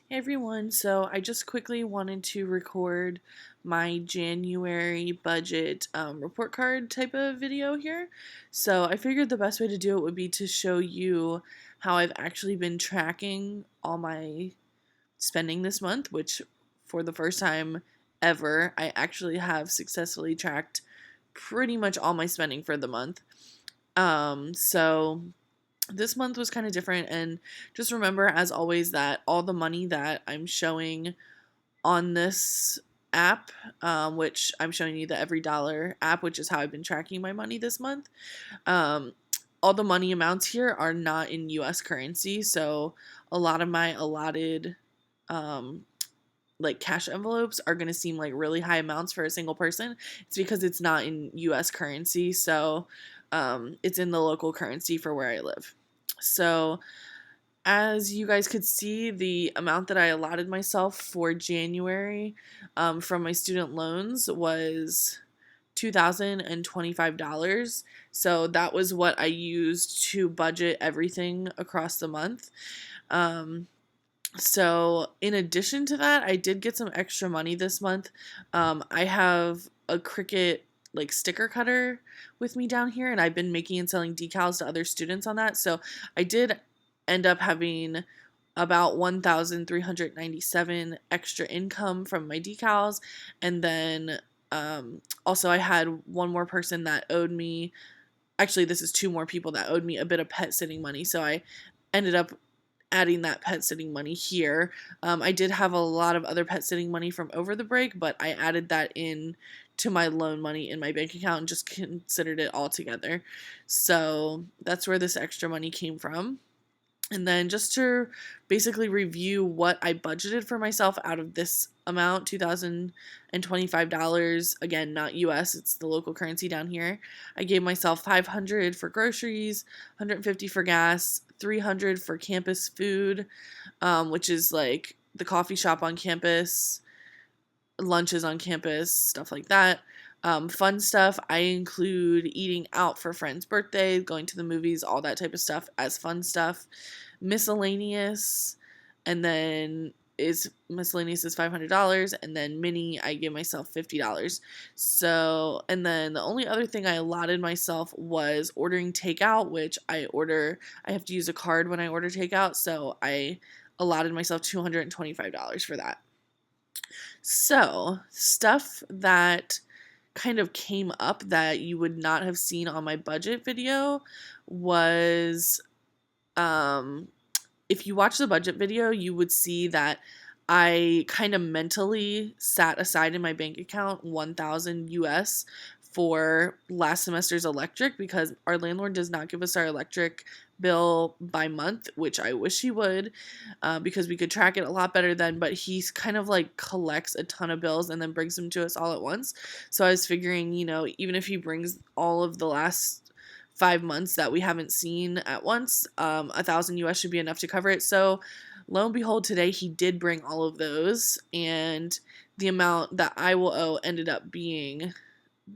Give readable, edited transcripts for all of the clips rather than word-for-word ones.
Hey everyone, so I just quickly wanted to record my January budget report card type of video here. So I figured the best way to do it would be to show you how I've actually been tracking all my spending this month, which for the first time ever, I actually have successfully tracked pretty much all my spending for the month. So this month was kind of different, and just remember as always that all the money that I'm showing on this app, which I'm showing you the Every Dollar app, which is how I've been tracking my money this month. um, all the money amounts here are not in US currency, so a lot of my allotted um, like cash envelopes are going to seem like really high amounts for a single person. It's because it's not in US currency, so it's in the local currency for where I live. So, as you guys could see, the amount that I allotted myself for January from my student loans was $2,025. So that was what I used to budget everything across the month. Um, so, in addition to that, I did get some extra money this month. I have a Cricut like sticker cutter with me down here, and I've been making and selling decals to other students on that. So, I did end up having about 1,397 extra income from my decals, and then also I had one more person that owed me. Actually, this is two more people that owed me a bit of pet sitting money, so I ended up adding that pet sitting money here. I did have a lot of other pet sitting money from over the break, but I added that in to my loan money in my bank account and just considered it all together. So that's where this extra money came from. And then just to basically review what I budgeted for myself out of this amount, $2,025. Again, not US, it's the local currency down here. I gave myself 500 for groceries, 150 for gas, 300 for campus food, which is like the coffee shop on campus, lunches on campus, stuff like that. Fun stuff, I include eating out for friends' birthdays, going to the movies, all that type of stuff as fun stuff. Miscellaneous, and then is miscellaneous is $500, and then mini I give myself $50. So, and then the only other thing I allotted myself was ordering takeout, which I have to use a card when I order takeout, so I allotted myself $225 for that. So, stuff that kind of came up that you would not have seen on my budget video was um if you watch the budget video, you would see that I kind of mentally sat aside in my bank account 1,000 US for last semester's electric because our landlord does not give us our electric bill by month, which I wish he would, because we could track it a lot better then. But he's kind of like collects a ton of bills and then brings them to us all at once. So I was figuring, even if he brings all of the last 5 months that we haven't seen at once, 1,000 US should be enough to cover it. So lo and behold, today he did bring all of those, and the amount that I will owe ended up being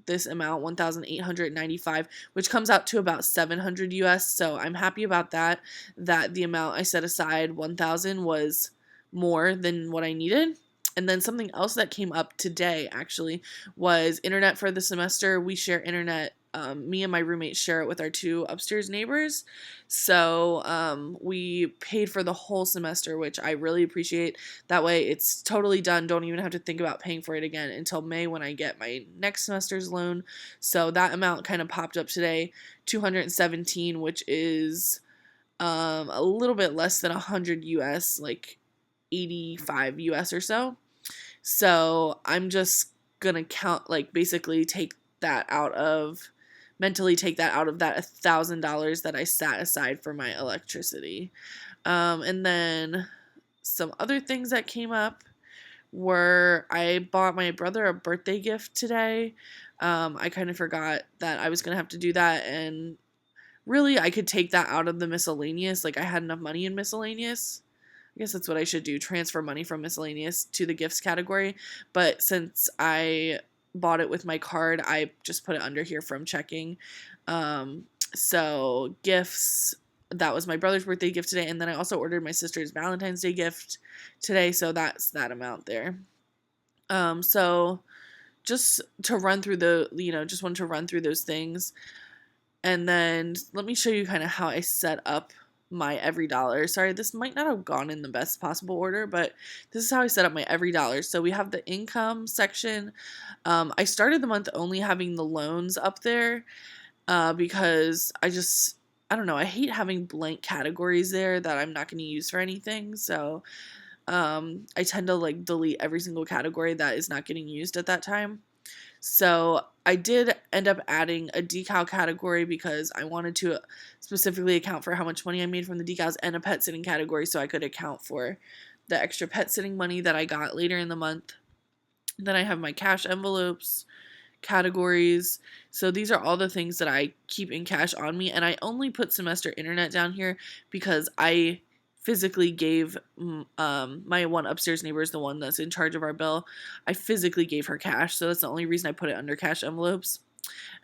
this amount, 1,895, which comes out to about 700 US. So I'm happy about that the amount I set aside, 1,000, was more than what I needed. And then something else that came up today actually was internet for the semester. We share internet. Me and my roommate share it with our two upstairs neighbors. So we paid for the whole semester, which I really appreciate. That way it's totally done. Don't even have to think about paying for it again until May when I get my next semester's loan. So that amount kind of popped up today, 217, which is a little bit less than 100 US, like 85 US or so. So I'm just gonna count, like basically take that out of mentally take that out of that $1,000 that I sat aside for my electricity. And then some other things that came up were I bought my brother a birthday gift today. I kind of forgot that I was gonna have to do that, and really I could take that out of the miscellaneous. Like I had enough money in miscellaneous. I guess that's what I should do, transfer money from miscellaneous to the gifts category. But since I bought it with my card, I just put it under here from checking. So gifts, that was my brother's birthday gift today, and then I also ordered my sister's Valentine's Day gift today, so that's that amount there. So just to run through just wanted to run through those things. And then let me show you kind of how I set up my every dollar. Sorry, this might not have gone in the best possible order, but this is how I set up my every dollar. So we have the income section. I started the month only having the loans up there because I don't know, I hate having blank categories there that I'm not going to use for anything. So I tend to like delete every single category that is not getting used at that time. So I did end up adding a decal category because I wanted to specifically account for how much money I made from the decals, and a pet sitting category so I could account for the extra pet sitting money that I got later in the month. Then I have my cash envelopes categories. So these are all the things that I keep in cash on me, and I only put semester internet down here because I physically gave my one upstairs neighbor is the one that's in charge of our bill. I physically gave her cash, so that's the only reason I put it under cash envelopes.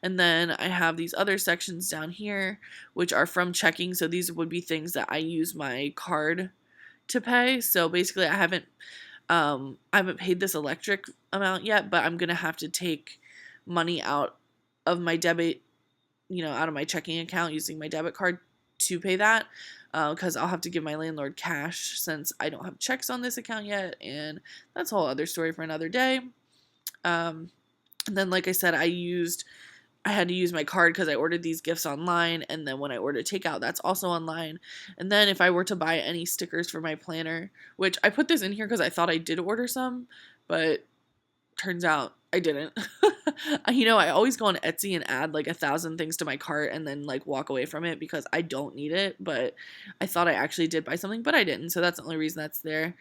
And then I have these other sections down here, which are from checking. So these would be things that I use my card to pay. So basically, I haven't paid this electric amount yet, but I'm gonna have to take money out of my debit, out of my checking account using my debit card to pay that, because I'll have to give my landlord cash since I don't have checks on this account yet, and that's a whole other story for another day. And then, like I said, I had to use my card because I ordered these gifts online, and then when I ordered takeout, that's also online. And then if I were to buy any stickers for my planner, which I put this in here because I thought I did order some, but turns out I didn't. I always go on Etsy and add like 1,000 things to my cart and then like walk away from it because I don't need it, but I thought I actually did buy something, but I didn't. So that's the only reason that's there.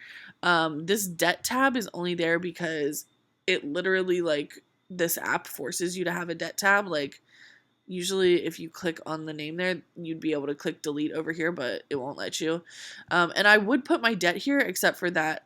This debt tab is only there because it literally like this app forces you to have a debt tab. Like usually if you click on the name there, you'd be able to click delete over here, but it won't let you. And I would put my debt here, except for that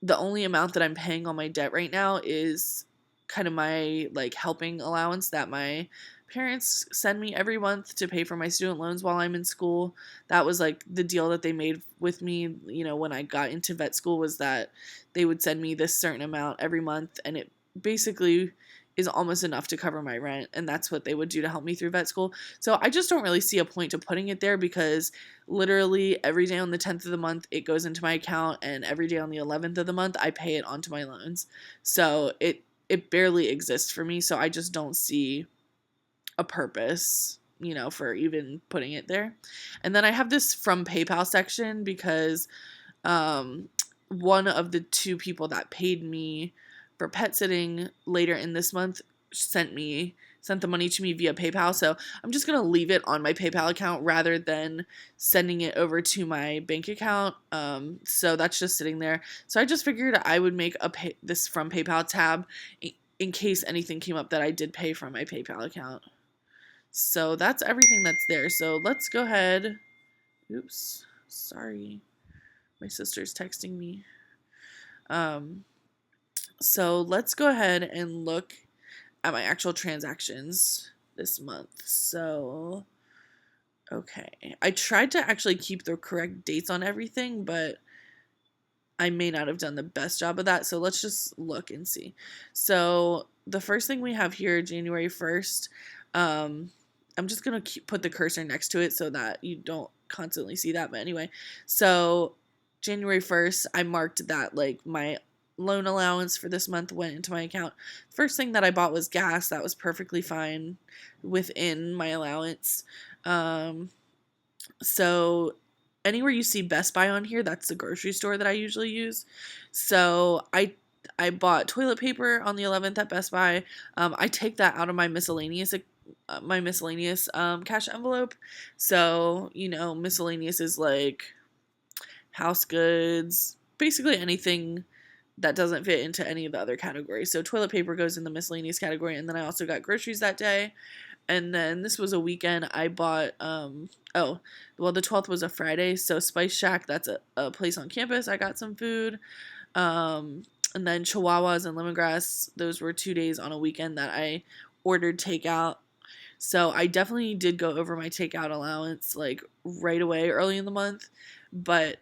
the only amount that I'm paying on my debt right now is kind of my like helping allowance that my parents send me every month to pay for my student loans while I'm in school. That was like the deal that they made with me, when I got into vet school, was that they would send me this certain amount every month, and it basically is almost enough to cover my rent, and that's what they would do to help me through vet school. So I just don't really see a point to putting it there because literally every day on the 10th of the month it goes into my account, and every day on the 11th of the month I pay it onto my loans. So it barely exists for me, so I just don't see a purpose, for even putting it there. And then I have this from PayPal section because one of the two people that paid me for pet sitting later in this month sent the money to me via PayPal. So I'm just going to leave it on my PayPal account rather than sending it over to my bank account. So that's just sitting there. So I just figured I would make this from PayPal tab in case anything came up that I did pay from my PayPal account. So that's everything that's there. So let's go ahead. Oops, sorry. My sister's texting me. So let's go ahead and look at my actual transactions this month. So, okay. I tried to actually keep the correct dates on everything, but I may not have done the best job of that. So let's just look and see. So the first thing we have here, January 1st, I'm just going to put the cursor next to it so that you don't constantly see that. But anyway, so January 1st, I marked that like my loan allowance for this month went into my account. First thing that I bought was gas. That was perfectly fine within my allowance. So anywhere you see Best Buy on here, that's the grocery store that I usually use. So I bought toilet paper on the 11th at Best Buy. I take that out of my miscellaneous cash envelope. So, miscellaneous is like house goods, basically anything that doesn't fit into any of the other categories. So toilet paper goes in the miscellaneous category, and then I also got groceries that day. And then this was a weekend. I bought the 12th was a Friday, so Spice Shack, that's a place on campus. I got some food. And then Chihuahuas and Lemongrass, those were 2 days on a weekend that I ordered takeout. So I definitely did go over my takeout allowance like right away early in the month, but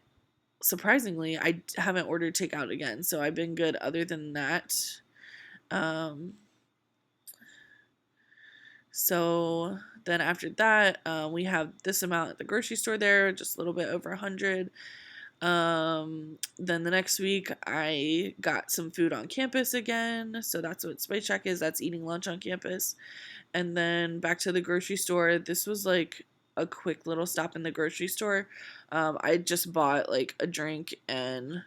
surprisingly, I haven't ordered takeout again. So I've been good other than that. Um, so then after that, we have this amount at the grocery store there, just a little bit over 100. Then the next week I got some food on campus again. So that's what Spice Shack is. That's eating lunch on campus. And then back to the grocery store. This was like a quick little stop in the grocery store. I just bought like a drink and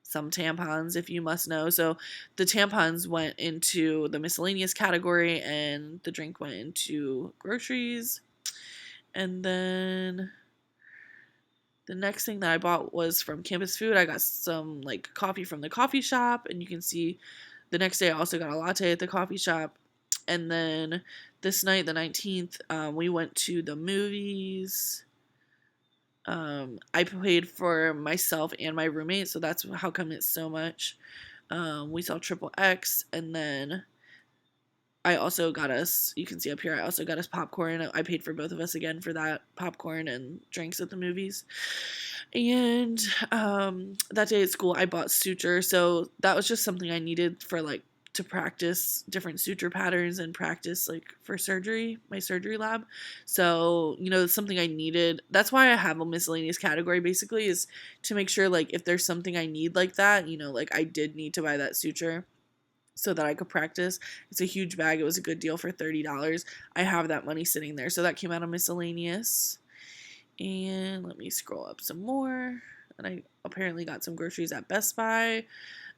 some tampons, if you must know. So the tampons went into the miscellaneous category and the drink went into groceries. And then the next thing that I bought was from Campus Food. I got some like coffee from the coffee shop, and you can see the next day I also got a latte at the coffee shop. And then this night, the 19th, we went to the movies. I paid for myself and my roommate, so that's how come it's so much. We saw Triple X, and then I also got us, you can see up here, I also got us popcorn. I paid for both of us again for that popcorn and drinks at the movies. And that day at school, I bought suture. So that was just something I needed for like to practice different suture patterns and practice like for surgery, my surgery lab. So, it's something I needed. That's why I have a miscellaneous category basically, is to make sure like if there's something I need like that, like I did need to buy that suture so that I could practice. It's a huge bag. It was a good deal for $30. I have that money sitting there. So that came out of miscellaneous. And let me scroll up some more. And I apparently got some groceries at Best Buy.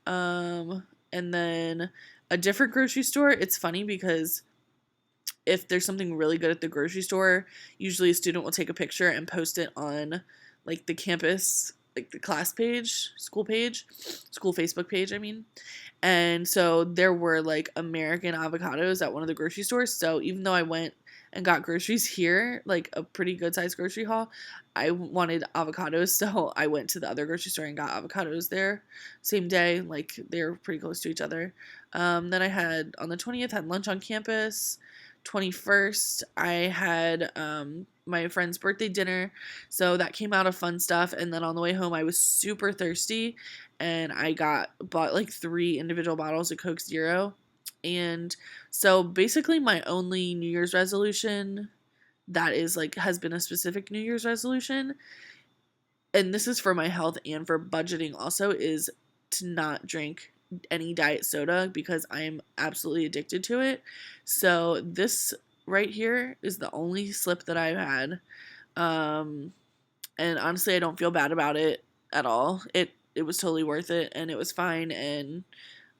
And then a different grocery store. It's funny because if there's something really good at the grocery store, usually a student will take a picture and post it on like the campus, like the class page, school Facebook page, I mean. And so there were like American avocados at one of the grocery stores. So even though I went and got groceries here, like a pretty good sized grocery haul, I wanted avocados. So I went to the other grocery store and got avocados there same day. Like they're pretty close to each other. Then I had on the 20th, had lunch on campus. 21st, I had my friend's birthday dinner. So that came out of fun stuff. And then on the way home, I was super thirsty and I bought like 3 individual bottles of Coke Zero. And so basically my only New Year's resolution that is like has been a specific New Year's resolution, and this is for my health and for budgeting also, is to not drink any diet soda because I am absolutely addicted to it. So this right here is the only slip that I've had. And honestly I don't feel bad about it at all. It was totally worth it and it was fine, and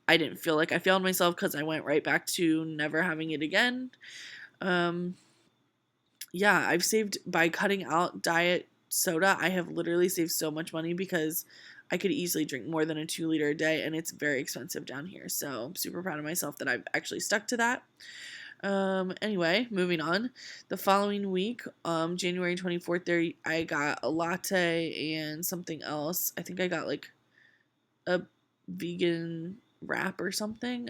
I didn't feel like I failed myself because I went right back to never having it again. Um, yeah, I've saved by cutting out diet soda. I have literally saved so much money because I could easily drink more than a 2 liter a day, and it's very expensive down here. So I'm super proud of myself that I've actually stuck to that. Anyway, moving on. The following week, January 24th, there I got a latte and something else. I think I got like a vegan wrap or something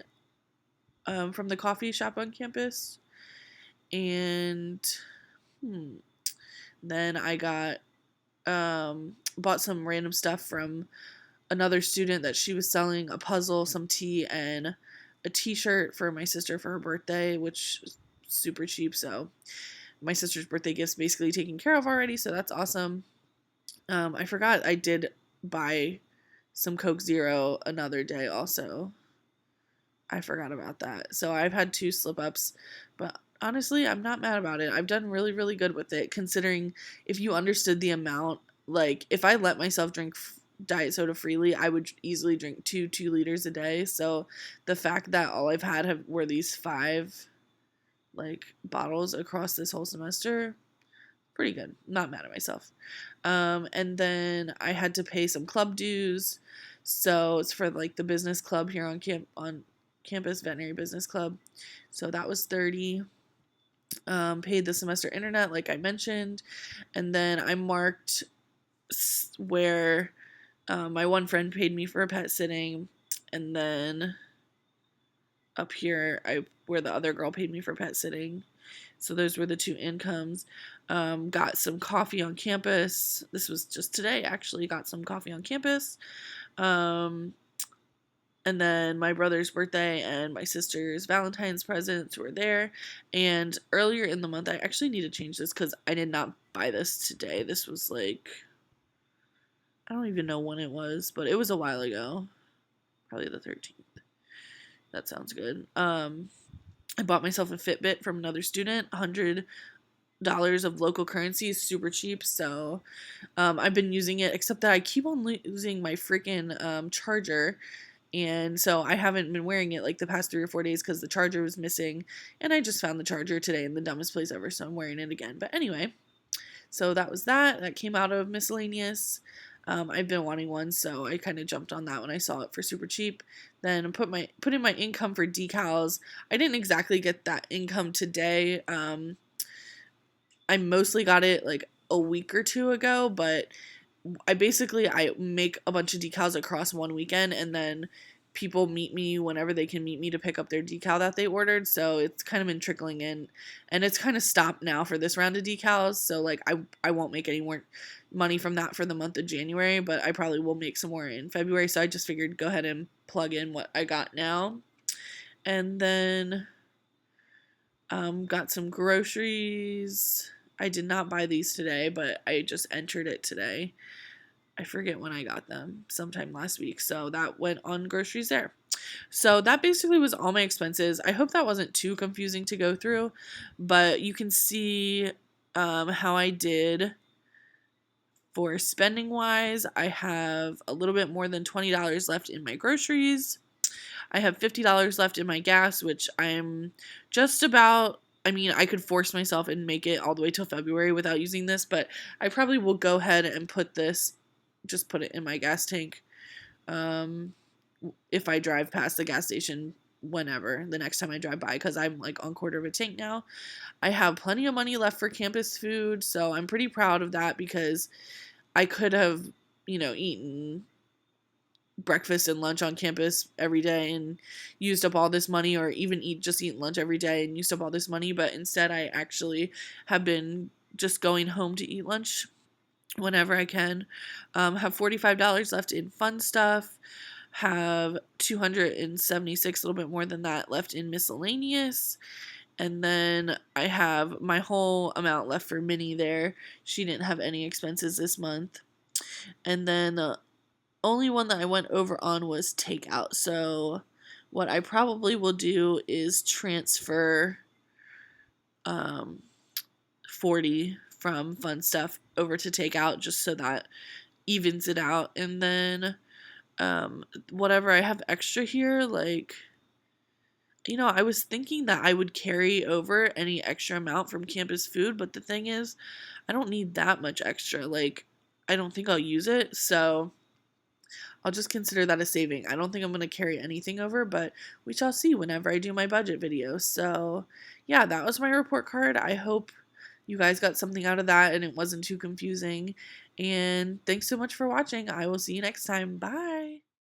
from the coffee shop on campus. And then I got bought some random stuff from another student that she was selling, a puzzle, some tea, and a t-shirt for my sister for her birthday, which was super cheap. So my sister's birthday gift's basically taken care of already, so that's awesome. I forgot I did buy some Coke Zero another day also. I forgot about that. So I've had 2 slip ups, but honestly, I'm not mad about it. I've done really, really good with it, considering if you understood the amount, like if I let myself drink diet soda freely, I would easily drink 2 liters a day. So the fact that all I've had were these 5 like bottles across this whole semester, pretty good. Not mad at myself. And then I had to pay some club dues. So it's for like the business club here on campus, veterinary business club. So that was 30. Paid the semester internet like I mentioned, and then I marked where my one friend paid me for a pet sitting, and then up here where the other girl paid me for pet sitting. So those were the two incomes. Got some coffee on campus. This was just today, actually. Got some coffee on campus. Um, and then my brother's birthday and my sister's Valentine's presents were there. And earlier in the month, I actually need to change this because I did not buy this today. This was like, I don't even know when it was, but it was a while ago. Probably the 13th. That sounds good. I bought myself a Fitbit from another student. $100 of local currency is super cheap, so I've been using it. Except that I keep on losing my freaking charger, and so I haven't been wearing it like the past 3 or 4 days because the charger was missing. And I just found the charger today in the dumbest place ever, so I'm wearing it again. But anyway, so that was that. That came out of miscellaneous. I've been wanting one, so I kind of jumped on that when I saw it for super cheap. Then put in my income for decals. I didn't exactly get that income today. I mostly got it like a week or two ago, but I make a bunch of decals across one weekend, and then people meet me whenever they can meet me to pick up their decal that they ordered. So it's kind of been trickling in, and it's kind of stopped now for this round of decals. So like I won't make any more money from that for the month of January, but I probably will make some more in February. So I just figured go ahead and plug in what I got now. And then got some groceries. I did not buy these today, but I just entered it today. I forget when I got them, sometime last week. So that went on groceries there. So that basically was all my expenses. I hope that wasn't too confusing to go through, but you can see how I did for spending wise. I have a little bit more than $20 left in my groceries. I have $50 left in my gas, which I'm just about. I mean, I could force myself and make it all the way till February without using this, but I probably will go ahead and put it in my gas tank if I drive past the gas station whenever the next time I drive by, because I'm like on quarter of a tank now. I have plenty of money left for campus food, so I'm pretty proud of that because I could have, eaten breakfast and lunch on campus every day and used up all this money, or even eat lunch every day and used up all this money, but instead I actually have been just going home to eat lunch whenever I can. Have $45 left in fun stuff. Have 276, a little bit more than that, left in miscellaneous. And then I have my whole amount left for Minnie there. She didn't have any expenses this month. And then the only one that I went over on was takeout. So what I probably will do is transfer 40 from fun stuff over to takeout just so that evens it out. And then whatever I have extra here, like, I was thinking that I would carry over any extra amount from campus food, but the thing is, I don't need that much extra. Like, I don't think I'll use it, so I'll just consider that a saving. I don't think I'm going to carry anything over, but we shall see whenever I do my budget video. So, yeah, that was my report card. I hope you guys got something out of that and it wasn't too confusing. And thanks so much for watching. I will see you next time. Bye.